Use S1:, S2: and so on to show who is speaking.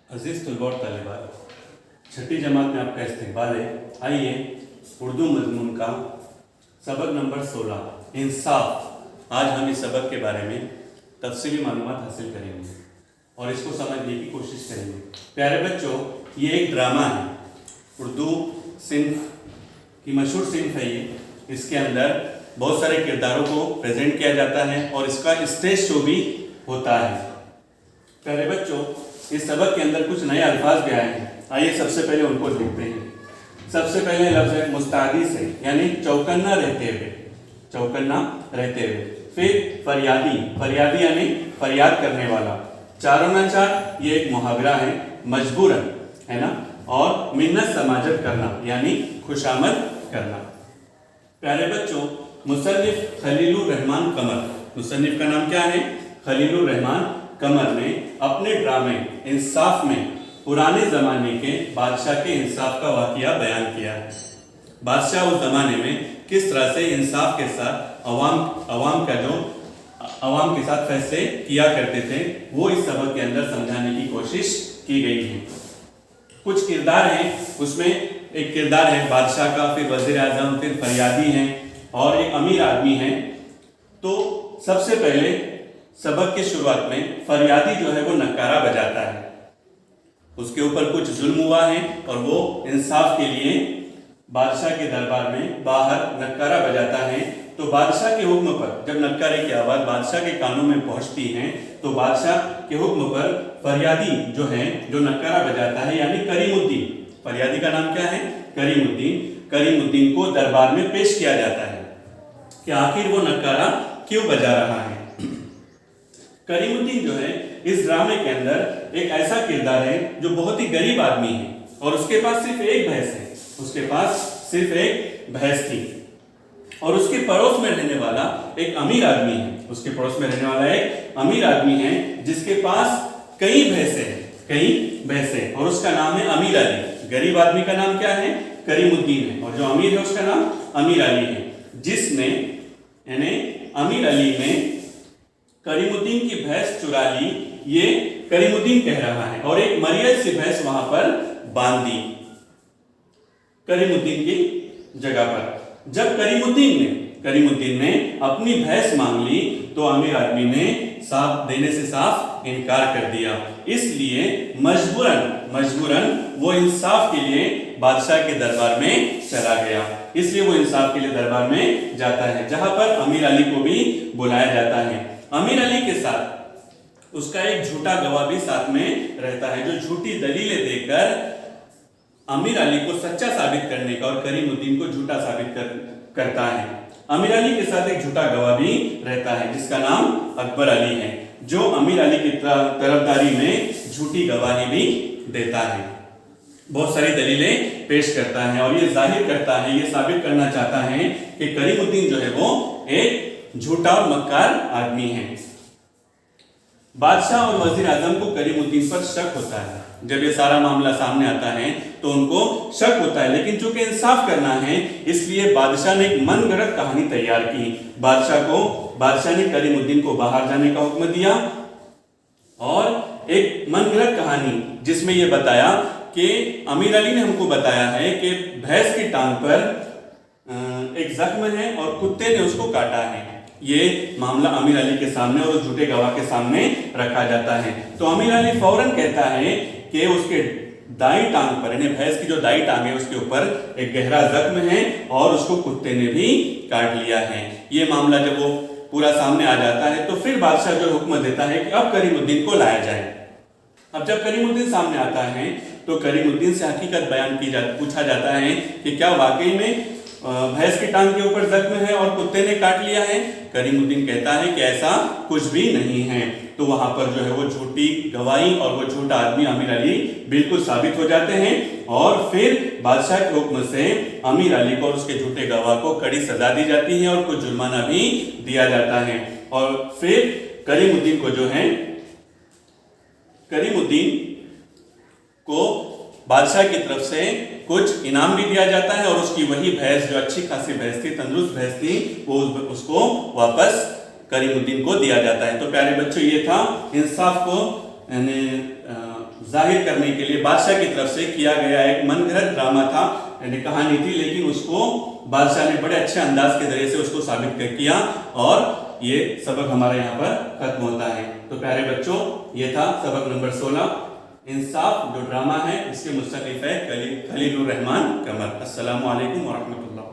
S1: अजीज तलबा और तालिबात, छठी जमात में आपका इस्तकबाल है। आइए उर्दू मजमून का सबक नंबर 16 इंसाफ। आज हम इस सबक के बारे में तफसीली मालूमात हासिल करेंगे और इसको समझने की कोशिश करेंगे। प्यारे बच्चों, ये एक ड्रामा है, उर्दू सिंफ की मशहूर सिंफ है ये। इसके अंदर बहुत सारे किरदारों को प्रेजेंट किया जाता है और इसका स्टेज शो भी होता है। प्यारे बच्चों, इस सबक के अंदर कुछ नए अल्फाज भी आए हैं। आइए सबसे पहले उनको देखते हैं। सबसे पहले लफ्ज़ है मुस्तादी से, यानी चौकन्ना रहते हुए, चौकन्ना रहते हुए। फिर फरियादी, फरियादी यानी फरियाद करने वाला। चारों ना चार ये एक मुहावरा है, मजबूरन है ना। और मिन्नत समाजत करना यानी खुशामद करना। प्यारे बच्चों, मुसन्निफ खलीलुर रहमान कमर, मुसन्निफ का नाम क्या है? खलीलुर रहमान कमर ने अपने ड्रामे इंसाफ में पुराने ज़माने के बादशाह के इंसाफ का वाक़या बयान किया है। बादशाह उस ज़माने में किस तरह से इंसाफ के साथ अवाम के साथ फैसले किया करते थे, वो इस सबक के अंदर समझाने की कोशिश की गई है। कुछ किरदार हैं, उसमें एक किरदार है बादशाह का, फिर वज़ीर आज़म, फिर फरियादी हैं और एक अमीर आदमी हैं। तो सबसे पहले सबक की शुरुआत में फरियादी जो है वो नक्कारा बजाता है। उसके ऊपर कुछ जुल्म हुआ है और वो इंसाफ के लिए बादशाह के दरबार में बाहर नक्कारा बजाता है। तो बादशाह के हुक्म पर जब नक्कारे की आवाज़ बादशाह के कानों में पहुंचती है तो बादशाह के हुक्म पर फरियादी जो है, जो नक्कारा बजाता है, यानी करीमुद्दीन, फरियादी का नाम क्या है? करीमुद्दीन को दरबार में पेश किया जाता है कि आखिर वो नक्कारा क्यों बजा रहा है। करीमुद्दीन जो है इस ड्रामे के अंदर एक ऐसा किरदार है जो बहुत ही गरीब आदमी है और उसके पास सिर्फ एक भैंस है। उसके पास सिर्फ एक भैंस थी और उसके पड़ोस में रहने वाला एक अमीर आदमी है। उसके पड़ोस में रहने वाला एक अमीर आदमी है जिसके पास कई भैंसे और उसका नाम है अमीर अली। गरीब आदमी का नाम क्या है? करीमुद्दीन है और जो अमीर है उसका नाम अमीर अली है। जिसने यानी अमीर अली ने करीमुद्दीन की भैंस चुरा ली, ये करीमुद्दीन कह रहा है, और एक मरियल सी भैंस वहां पर बांध दी करीमुद्दीन की जगह पर। जब करीमुद्दीन ने अपनी भैंस मांग ली तो अमीर आदमी ने साफ देने से साफ इनकार कर दिया। इसलिए मजबूरन वो इंसाफ के लिए बादशाह के दरबार में चला गया। इसलिए वो इंसाफ के लिए दरबार में जाता है, जहां पर अमीर अली को भी बुलाया जाता है। अमीर अली के साथ उसका एक झूठा गवाह भी साथ में रहता है, जो झूठी दलीलें देकर अमीर अली को सच्चा साबित करने का और करीमुद्दीन को झूठा साबित करता है। अमीर अली के साथ एक झूठा गवाह भी रहता है जिसका नाम अकबर अली है, जो अमीर अली की तरफदारी में झूठी गवाही भी देता है, बहुत सारी दलीलें पेश करता है और ये जाहिर करता है, ये साबित करना चाहता है कि करीमुद्दीन जो है वो एक झूठा और मक्कार आदमी है। बादशाह और वजीर आजम को करीमुद्दीन पर शक होता है। जब ये सारा मामला सामने आता है तो उनको शक होता है, लेकिन चूंकि इंसाफ करना है इसलिए बादशाह ने एक मनगढ़ंत कहानी तैयार की। बादशाह ने करीमुद्दीन को बाहर जाने का हुक्म दिया और एक मनगढ़ंत कहानी जिसमें यह बताया कि अमीर अली ने हमको बताया है कि भैंस की टांग पर एक जख्म है और कुत्ते ने उसको काटा है। ये मामला अमीर अली के सामने और उस झूठे गवाह के सामने रखा जाता है। तो अमीर अली फौरन कहता है कि उसके दाई टांग पर, यानी भैंस की जो दाई टांग है उसके ऊपर एक गहरा जख्म है और उसको कुत्ते ने भी काट लिया है। ये मामला जब वो पूरा सामने आ जाता है तो फिर बादशाह जो हुक्म देता है कि अब करीमुद्दीन को लाया जाए। अब जब करीमुद्दीन सामने आता है तो करीमुद्दीन से हकीकत बयान पूछा जाता है कि क्या वाकई में भैंस की टांग के ऊपर जख्म है और कुत्ते ने काट लिया है? करीमुद्दीन कहता है कि ऐसा कुछ भी नहीं है। तो वहां पर जो है वो झूठी गवाही और वो झूठा आदमी अमीर अली बिल्कुल साबित हो जाते हैं और फिर बादशाह के हुक्म से अमीर अली को और उसके झूठे गवाह को कड़ी सजा दी जाती है और कुछ जुर्माना भी दिया जाता है। और फिर करीमुद्दीन को बादशाह की तरफ से कुछ इनाम भी दिया जाता है और उसकी वही भैंस, जो अच्छी खासी भैंस थी, तंदुरुस्त भैंस थी, वो उसको वापस करीमुद्दीन को दिया जाता है। तो प्यारे बच्चों, ये था इंसाफ को यानी जाहिर करने के लिए बादशाह की तरफ से किया गया एक मनगढ़ंत ड्रामा था, यानी कहानी थी, लेकिन उसको बादशाह ने बड़े अच्छे अंदाज के जरिए से उसको साबित कर किया और ये सबक हमारा यहाँ पर खत्म होता है। तो प्यारे बच्चों, ये था सबक नंबर 16 इंसाफ जो ड्रामा है, इसके मुस्तलिफ है खलीलुर रहमान कमर। अस्सलामु अलैकुम व रहमतुल्लाह।